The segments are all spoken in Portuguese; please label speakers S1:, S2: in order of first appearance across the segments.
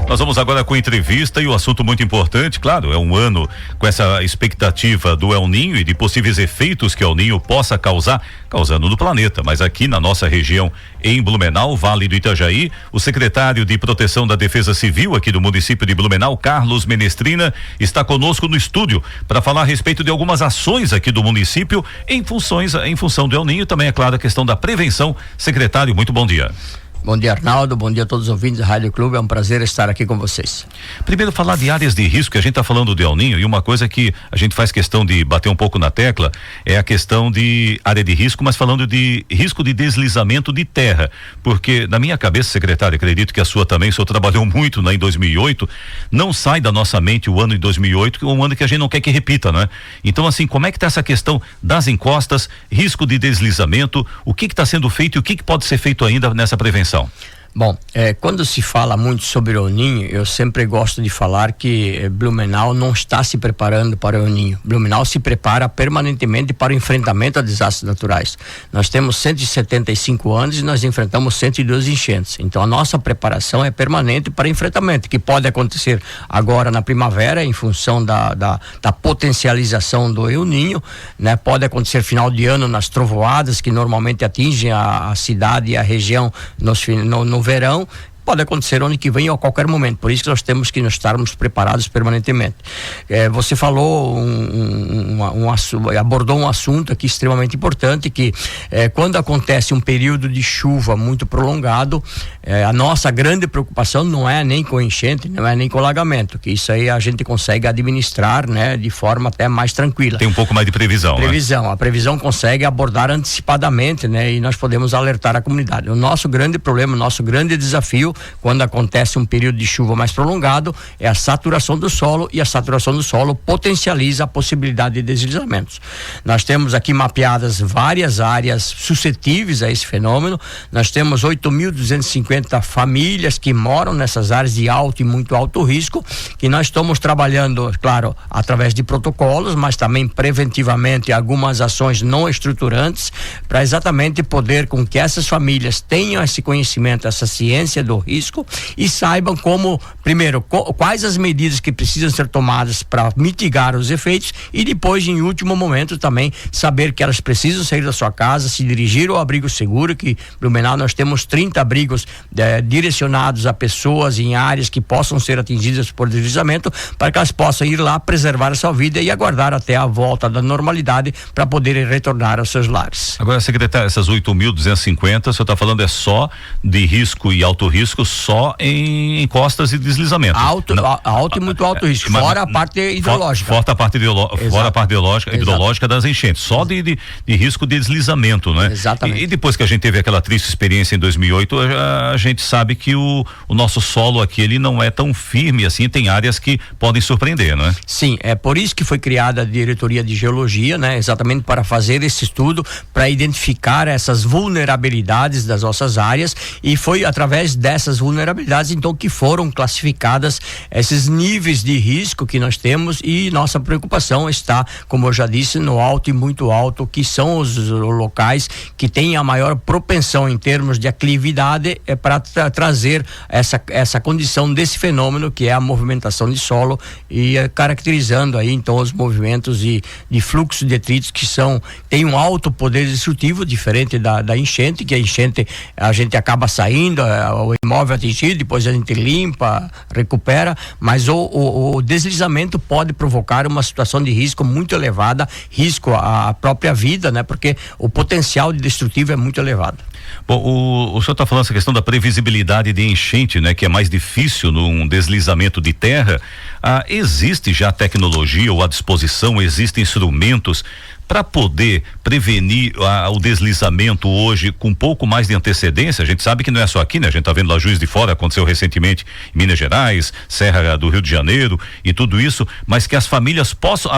S1: Nós vamos agora com entrevista e o assunto muito importante, claro, é um ano com essa expectativa do El Niño e de possíveis efeitos que o El Niño possa causando no planeta, mas aqui na nossa região, em Blumenau, Vale do Itajaí, o secretário de Proteção da Defesa Civil aqui do município de Blumenau, Carlos Menestrina, está conosco no estúdio para falar a respeito de algumas ações aqui do município em função do El Niño, também é claro a questão da prevenção. Secretário, muito bom dia.
S2: Bom dia, Arnaldo, bom dia a todos os ouvintes da Rádio Clube, é um prazer estar aqui com vocês.
S1: Primeiro, falar de áreas de risco, que a gente está falando do El Niño, e uma coisa que a gente faz questão de bater um pouco na tecla é a questão de área de risco, mas falando de risco de deslizamento de terra, porque na minha cabeça, secretário, acredito que a sua também, o senhor trabalhou muito em 2008, não sai da nossa mente o ano de 2008, que é um ano que a gente não quer que repita, né? Então, assim, como é que está essa questão das encostas, risco de deslizamento, o que está sendo feito e o que pode ser feito ainda nessa prevenção?
S2: Bom, quando se fala muito sobre o El Niño, eu sempre gosto de falar que Blumenau não está se preparando para o El Niño. Blumenau se prepara permanentemente para o enfrentamento a desastres naturais. Nós temos 175 anos e nós enfrentamos 102 enchentes. Então a nossa preparação é permanente para enfrentamento, que pode acontecer agora na primavera em função da potencialização do El Niño, né? Pode acontecer final de ano nas trovoadas que normalmente atingem a cidade e a região no verão, pode acontecer ano que vem ou a qualquer momento, por isso que nós temos que estarmos preparados permanentemente. Você falou abordou um assunto aqui extremamente importante, que quando acontece um período de chuva muito prolongado, a nossa grande preocupação não é nem com enchente, não é nem com alagamento, que isso aí a gente consegue administrar, né, de forma até mais tranquila.
S1: Tem um pouco mais de previsão,
S2: a previsão consegue abordar antecipadamente, né, e nós podemos alertar a comunidade. O nosso grande problema, o nosso grande desafio quando acontece um período de chuva mais prolongado é a saturação do solo, e a saturação do solo potencializa a possibilidade de deslizamentos. Nós temos aqui mapeadas várias áreas suscetíveis a esse fenômeno. Nós temos 8.250 famílias que moram nessas áreas de alto e muito alto risco, que nós estamos trabalhando, claro, através de protocolos, mas também preventivamente algumas ações não estruturantes, para exatamente poder com que essas famílias tenham esse conhecimento, essa ciência do risco, e saibam como, primeiro, quais as medidas que precisam ser tomadas para mitigar os efeitos, e depois, em último momento, também saber que elas precisam sair da sua casa, se dirigir ao abrigo seguro, que no Blumenau nós temos 30 abrigos direcionados a pessoas em áreas que possam ser atingidas por deslizamento, para que elas possam ir lá preservar a sua vida e aguardar até a volta da normalidade para poderem retornar aos seus lares.
S1: Agora, secretário, essas 8.250, o senhor está falando é só de risco e alto risco, só em encostas e deslizamento.
S2: Alto e muito alto risco, fora a parte hidrológica.
S1: Fora a parte hidrológica das enchentes, só de risco de deslizamento, né?
S2: Exatamente.
S1: E depois que a gente teve aquela triste experiência em 2008, a gente sabe que o nosso solo aqui, ele não é tão firme assim, tem áreas que podem surpreender, não é?
S2: Sim, é por isso que foi criada a Diretoria de Geologia, né? Exatamente para fazer esse estudo, para identificar essas vulnerabilidades das nossas áreas, e foi através dessas vulnerabilidades então que foram classificadas esses níveis de risco que nós temos, e nossa preocupação está, como eu já disse, no alto e muito alto, que são os locais que têm a maior propensão em termos de aclividade para trazer essa condição desse fenômeno, que é a movimentação de solo, e caracterizando aí então os movimentos de fluxo de detritos que tem um alto poder destrutivo, diferente da enchente, que a enchente a gente acaba saindo, o imóvel atingido, depois a gente limpa, recupera, mas o deslizamento pode provocar uma situação de risco muito elevada, risco à própria vida, né? Porque o potencial de destrutivo é muito elevado.
S1: Bom, o senhor está falando essa questão da previsibilidade de enchente, né? Que é mais difícil num deslizamento de terra. Existe já tecnologia ou à disposição, existem instrumentos para poder prevenir o deslizamento hoje com um pouco mais de antecedência? A gente sabe que não é só aqui, né? A gente está vendo lá Juiz de Fora, aconteceu recentemente em Minas Gerais, Serra do Rio de Janeiro e tudo isso, mas que as famílias possam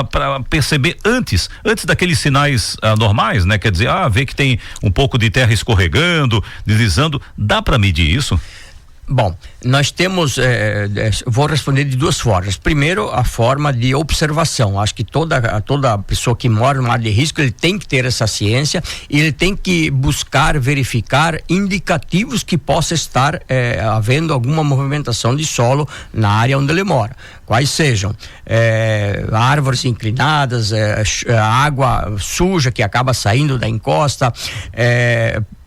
S1: perceber antes daqueles sinais normais, né? Quer dizer, ver que tem um pouco de terra escorregando, deslizando, dá para medir isso?
S2: Bom, nós temos, vou responder de duas formas. Primeiro, a forma de observação. Acho que toda pessoa que mora numa área de risco, ele tem que ter essa ciência e ele tem que buscar verificar indicativos que possa estar havendo alguma movimentação de solo na área onde ele mora. Quais sejam árvores inclinadas, água suja que acaba saindo da encosta,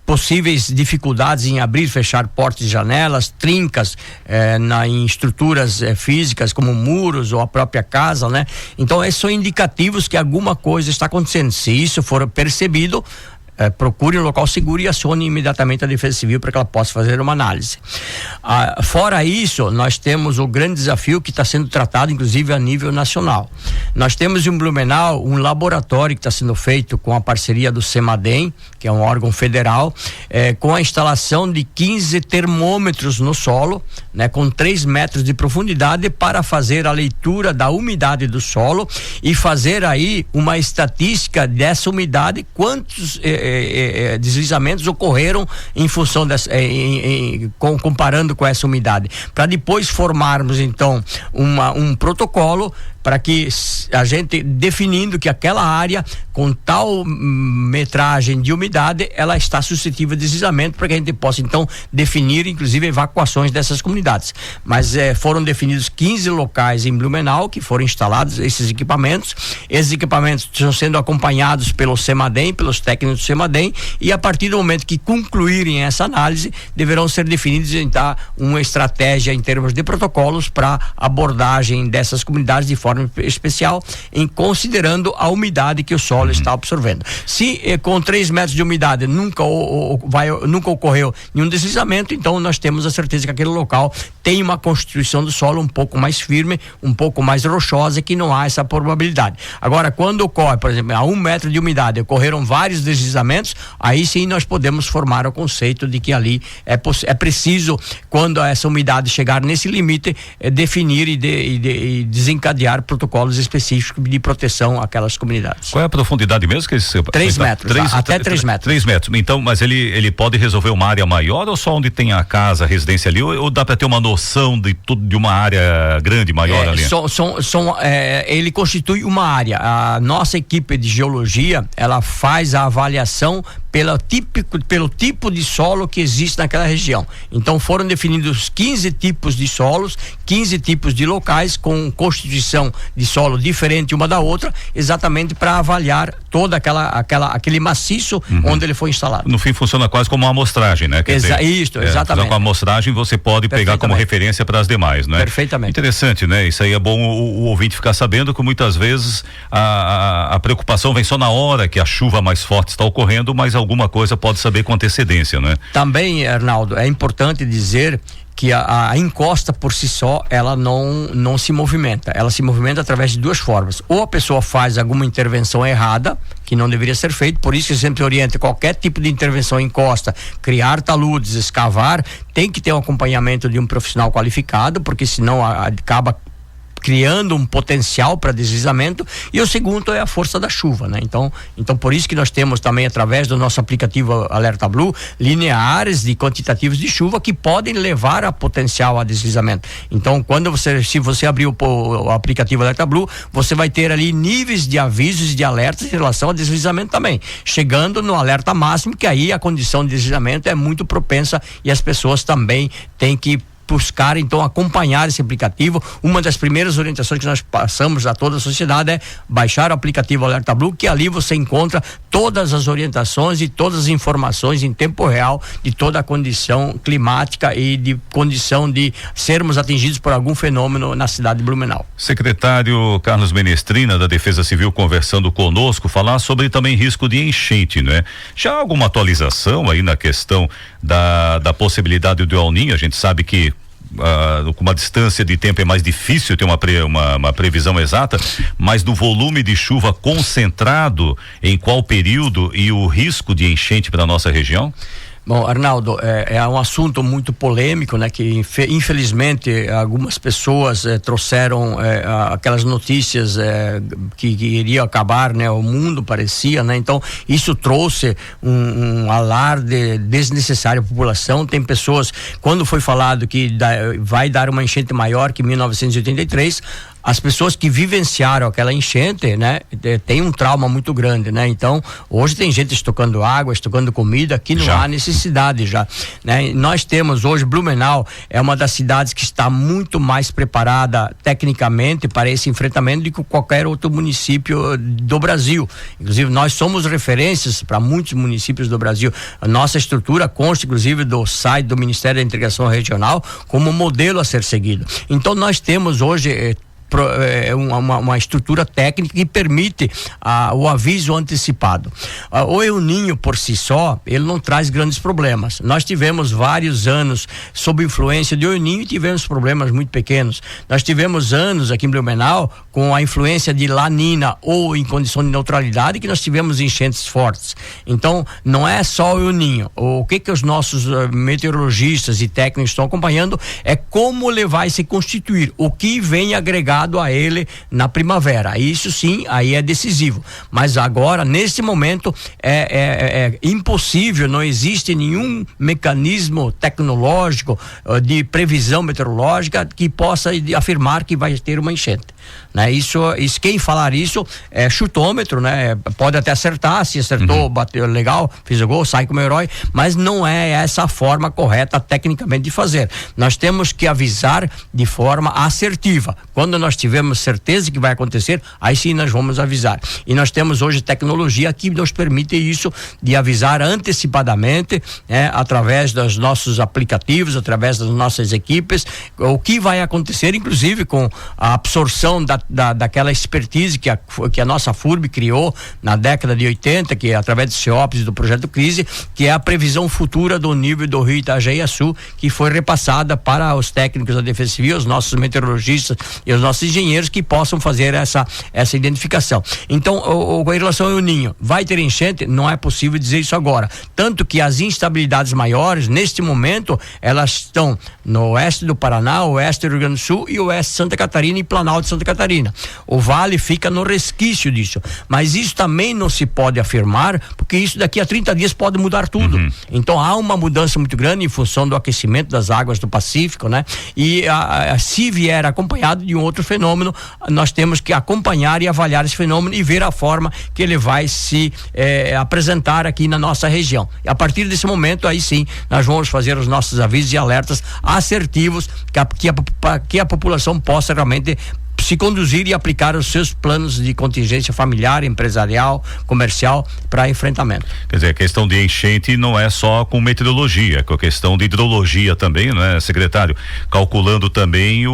S2: possíveis dificuldades em abrir e fechar portas e janelas, trincas em estruturas físicas como muros ou a própria casa, né? Então esses são indicativos que alguma coisa está acontecendo. Se isso for percebido, procure um local seguro e acione imediatamente a Defesa Civil para que ela possa fazer uma análise. Fora isso, nós temos o grande desafio que está sendo tratado inclusive a nível nacional. Nós temos em Blumenau um laboratório que está sendo feito com a parceria do CEMADEM, que é um órgão federal, com a instalação de 15 termômetros no solo, né, com 3 metros de profundidade, para fazer a leitura da umidade do solo e fazer aí uma estatística dessa umidade, quantos deslizamentos ocorreram em função dessa, comparando com essa umidade, para depois formarmos então um protocolo para que a gente, definindo que aquela área com tal metragem de umidade, ela está suscetível de deslizamento, para que a gente possa então definir inclusive evacuações dessas comunidades. Mas foram definidos 15 locais em Blumenau que foram instalados esses equipamentos. Esses equipamentos estão sendo acompanhados pelo CEMADEM, pelos técnicos do CEMADEM, e a partir do momento que concluírem essa análise, deverão ser definidos então uma estratégia em termos de protocolos para abordagem dessas comunidades de forma especial, em considerando a umidade que o solo está absorvendo. Se com 3 metros de umidade nunca ocorreu nenhum deslizamento, então nós temos a certeza que aquele local tem uma constituição do solo um pouco mais firme, um pouco mais rochosa, que não há essa probabilidade. Agora, quando ocorre, por exemplo, a 1 metro de umidade, ocorreram vários deslizamentos, aí sim nós podemos formar o conceito de que ali é preciso, quando essa umidade chegar nesse limite, definir e desencadear protocolos específicos de proteção àquelas comunidades.
S1: Qual é a profundidade mesmo que
S2: 3 metros, até 3 metros.
S1: 3 metros. Então, mas ele pode resolver uma área maior, ou só onde tem a casa, a residência ali, ou dá para ter uma noção de tudo, de uma área grande, maior ali?
S2: Ele constitui uma área. A nossa equipe de geologia, ela faz a avaliação pelo tipo de solo que existe naquela região. Então foram definidos 15 tipos de solos, 15 tipos de locais com constituição de solo diferente uma da outra, exatamente para avaliar toda aquele maciço onde ele foi instalado.
S1: No fim funciona quase como uma amostragem, né?
S2: Exatamente.
S1: Com a amostragem você pode pegar como referência para as demais, né?
S2: Perfeitamente.
S1: Interessante, né? Isso aí é bom o ouvinte ficar sabendo, que muitas vezes a preocupação vem só na hora que a chuva mais forte está ocorrendo, mas alguma coisa pode saber com antecedência, né? Também,
S2: Arnaldo, é importante dizer que a encosta por si só, ela não se movimenta. Ela se movimenta através de duas formas. Ou a pessoa faz alguma intervenção errada, que não deveria ser feito, por isso que eu sempre oriento: qualquer tipo de intervenção em encosta, criar taludes, escavar, tem que ter um acompanhamento de um profissional qualificado, porque senão acaba criando um potencial para deslizamento. E o segundo é a força da chuva, né? Então por isso que nós temos também, através do nosso aplicativo Alerta Blue, lineares de quantitativos de chuva que podem levar a potencial a deslizamento. Então se você abrir o aplicativo Alerta Blue, você vai ter ali níveis de avisos e de alertas em relação a deslizamento também, chegando no alerta máximo, que aí a condição de deslizamento é muito propensa e as pessoas também têm que buscar então acompanhar esse aplicativo. Uma das primeiras orientações que nós passamos a toda a sociedade é baixar o aplicativo Alerta Blue, que ali você encontra todas as orientações e todas as informações em tempo real de toda a condição climática e de condição de sermos atingidos por algum fenômeno na cidade de Blumenau.
S1: Secretário Carlos Menestrina, da Defesa Civil, conversando conosco, falar sobre também risco de enchente, né? Já há alguma atualização aí na questão da possibilidade do El Niño? A gente sabe que com uma distância de tempo é mais difícil ter uma previsão exata, mas do volume de chuva concentrado, em qual período e o risco de enchente para a nossa região?
S2: Bom, Arnaldo, é um assunto muito polêmico, né? Que infelizmente algumas pessoas trouxeram aquelas notícias que iria acabar, né? O mundo parecia, né? Então isso trouxe um alarde desnecessário à população. Tem pessoas, quando foi falado que vai dar uma enchente maior que 1983, as pessoas que vivenciaram aquela enchente, né, tem um trauma muito grande, né? Então, hoje tem gente estocando água, estocando comida, que não há necessidade já, né? Nós temos hoje, Blumenau é uma das cidades que está muito mais preparada tecnicamente para esse enfrentamento do que qualquer outro município do Brasil. Inclusive, nós somos referências para muitos municípios do Brasil. A nossa estrutura consta, inclusive, do site do Ministério da Integração Regional como modelo a ser seguido. Então, nós temos hoje uma estrutura técnica que permite o aviso antecipado. O El Niño por si só, ele não traz grandes problemas. Nós tivemos vários anos sob influência de El Niño e tivemos problemas muito pequenos. Nós tivemos anos aqui em Blumenau com a influência de La Nina ou em condição de neutralidade que nós tivemos enchentes fortes. Então, não é só o El Niño. O que os nossos meteorologistas e técnicos estão acompanhando é como ele vai se constituir, o que vem agregado a ele na primavera. Isso sim, aí é decisivo. Mas agora, nesse momento, é impossível, não existe nenhum mecanismo tecnológico de previsão meteorológica que possa afirmar que vai ter uma enchente, né? Isso quem falar isso é chutômetro, né? Pode até acertar, se acertou, bateu legal, fez o gol, sai como herói, mas não é essa a forma correta tecnicamente de fazer. Nós temos que avisar de forma assertiva. Quando nós tivermos certeza que vai acontecer, aí sim nós vamos avisar. E nós temos hoje tecnologia que nos permite isso, de avisar antecipadamente, né, através dos nossos aplicativos, através das nossas equipes, o que vai acontecer, inclusive com a absorção daquela expertise que a nossa FURB criou na década de 80, que é através do CEOPS e do Projeto Crise, que é a previsão futura do nível do rio Itajaí-Açu, que foi repassada para os técnicos da Defesa Civil, os nossos meteorologistas e os nossos engenheiros que possam fazer essa identificação. Então, em relação ao El Niño, vai ter enchente? Não é possível dizer isso agora. Tanto que as instabilidades maiores, neste momento, elas estão no oeste do Paraná, oeste do Rio Grande do Sul e oeste de Santa Catarina e Planalto de Santa Catarina. O vale fica no resquício disso. Mas isso também não se pode afirmar, porque isso daqui a 30 dias pode mudar tudo. Então, há uma mudança muito grande em função do aquecimento das águas do Pacífico, né? E se vier acompanhado de um outro fenômeno, nós temos que acompanhar e avaliar esse fenômeno e ver a forma que ele vai se apresentar aqui na nossa região. E a partir desse momento, aí sim, nós vamos fazer os nossos avisos e alertas assertivos que a população possa realmente se conduzir e aplicar os seus planos de contingência familiar, empresarial, comercial para enfrentamento.
S1: Quer dizer, a questão de enchente não é só com meteorologia, é com a questão de hidrologia também, né, secretário? Calculando também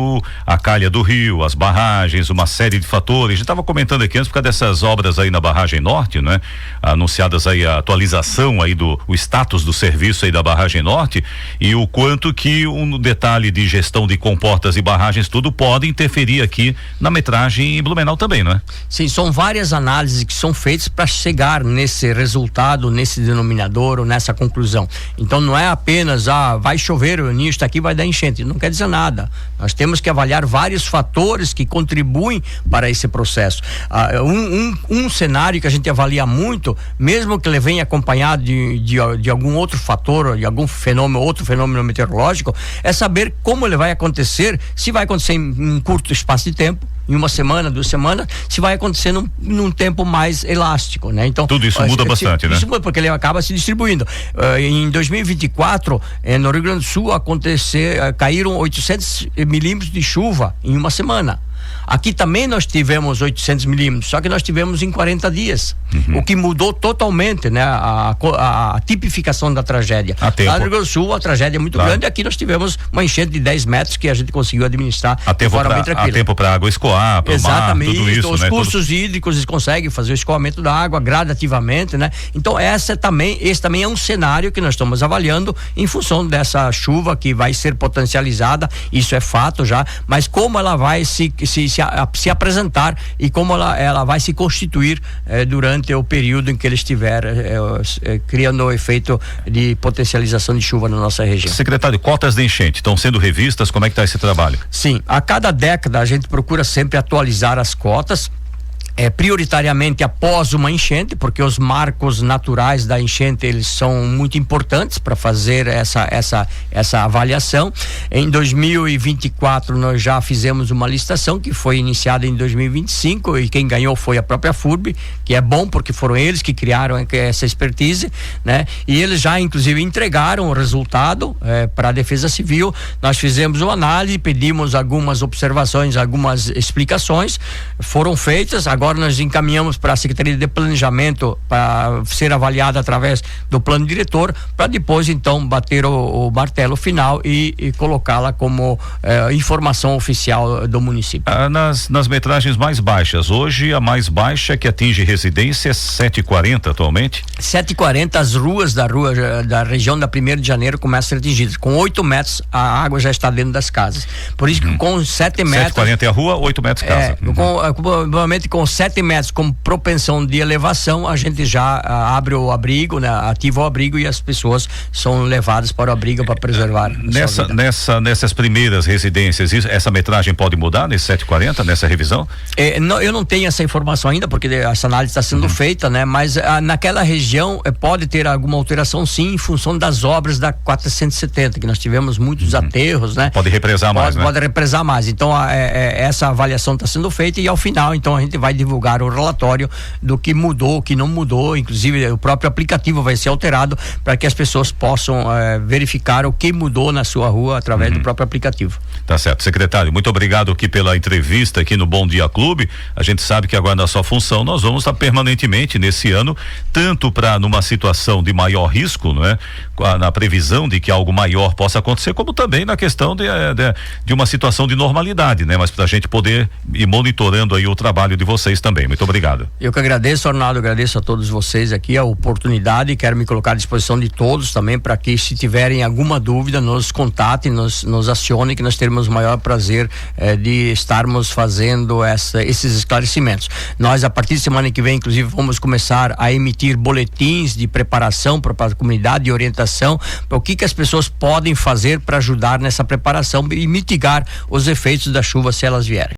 S1: a calha do rio, as barragens, uma série de fatores. A gente estava comentando aqui antes por causa dessas obras aí na barragem norte, né? Anunciadas aí a atualização aí o status do serviço aí da barragem norte e o quanto que um detalhe de gestão de comportas e barragens tudo pode interferir aqui na metragem em Blumenau também, não é?
S2: Sim, são várias análises que são feitas para chegar nesse resultado, nesse denominador ou nessa conclusão. Então não é apenas, vai chover, o El Niño está aqui, vai dar enchente. Não quer dizer nada. Nós temos que avaliar vários fatores que contribuem para esse processo. Um cenário que a gente avalia muito, mesmo que ele venha acompanhado de algum outro fator, de algum fenômeno, outro fenômeno meteorológico, é saber como ele vai acontecer, se vai acontecer em um curto espaço de tempo, em uma semana, 2 semanas, se vai acontecer num tempo mais elástico, né? Então
S1: tudo isso muda bastante, né?
S2: Isso muda porque ele acaba se distribuindo. Em 2024, no Rio Grande do Sul caíram 800 milímetros de chuva em uma semana. Aqui também nós tivemos 800 milímetros, só que nós tivemos em 40 dias, o que mudou totalmente, né, a tipificação da tragédia. Lá no Rio Grande do Sul a tragédia é muito grande, aqui nós tivemos uma enchente de 10 metros que a gente conseguiu administrar de forma bem tranquila.
S1: Há tempo para a água escoar, para o mar, tudo isso,
S2: os
S1: né?
S2: cursos hídricos eles conseguem fazer o escoamento da água gradativamente, né? Então esse também é um cenário que nós estamos avaliando em função dessa chuva que vai ser potencializada, isso é fato já, mas como ela vai se se apresentar e como ela vai se constituir durante o período em que ele estiver criando o efeito de potencialização de chuva na nossa região.
S1: Secretário, cotas de enchente estão sendo revistas, como é que está esse trabalho?
S2: Sim, a cada década a gente procura sempre atualizar as cotas, prioritariamente após uma enchente, porque os marcos naturais da enchente eles são muito importantes para fazer essa avaliação. Em 2024 nós já fizemos uma licitação que foi iniciada em 2025 e quem ganhou foi a própria FURB, que é bom porque foram eles que criaram essa expertise, né? E eles já inclusive entregaram o resultado para a Defesa Civil. Nós fizemos uma análise, pedimos algumas observações, algumas explicações, foram feitas. Agora nós encaminhamos para a Secretaria de Planejamento para ser avaliada através do plano diretor, para depois então bater o martelo final e colocá-la como informação oficial do município.
S1: Nas metragens mais baixas, hoje a mais baixa que atinge residência é 7,40 atualmente?
S2: 7,40, as ruas da região da 1º de janeiro começam a ser atingidas. Com 8 metros a água já está dentro das casas. Por isso que com 7 metros...
S1: 7,40 é a rua, 8 metros casa.
S2: Provavelmente com 7 metros como propensão de elevação, a gente já abre o abrigo, né? Ativa o abrigo e as pessoas são levadas para o abrigo para preservar.
S1: Nessas primeiras residências, essa metragem pode mudar nesse 7,40, nessa revisão?
S2: Eu não tenho essa informação ainda, porque essa análise está sendo feita, né? Mas naquela região pode ter alguma alteração sim, em função das obras da 470, que nós tivemos muitos aterros, né?
S1: Pode represar mais, né?
S2: Pode represar mais. Então essa avaliação está sendo feita e ao final, então a gente vai divulgar o relatório do que mudou, o que não mudou, inclusive o próprio aplicativo vai ser alterado para que as pessoas possam verificar o que mudou na sua rua através do próprio aplicativo.
S1: Tá certo, secretário, muito obrigado aqui pela entrevista aqui no Bom Dia Clube. A gente sabe que agora na sua função nós vamos estar permanentemente nesse ano, tanto para numa situação de maior risco, não é? Na previsão de que algo maior possa acontecer, como também na questão de uma situação de normalidade, né? Mas para a gente poder ir monitorando aí o trabalho de vocês também. Muito obrigado.
S2: Eu que agradeço, Arnaldo, agradeço a todos vocês aqui a oportunidade e quero me colocar à disposição de todos também para que se tiverem alguma dúvida nos contatem, nos acionem, que nós teremos o maior prazer de estarmos fazendo esses esclarecimentos. Nós a partir de semana que vem inclusive vamos começar a emitir boletins de preparação para a comunidade, de orientação para o que as pessoas podem fazer para ajudar nessa preparação e mitigar os efeitos da chuva se elas vierem.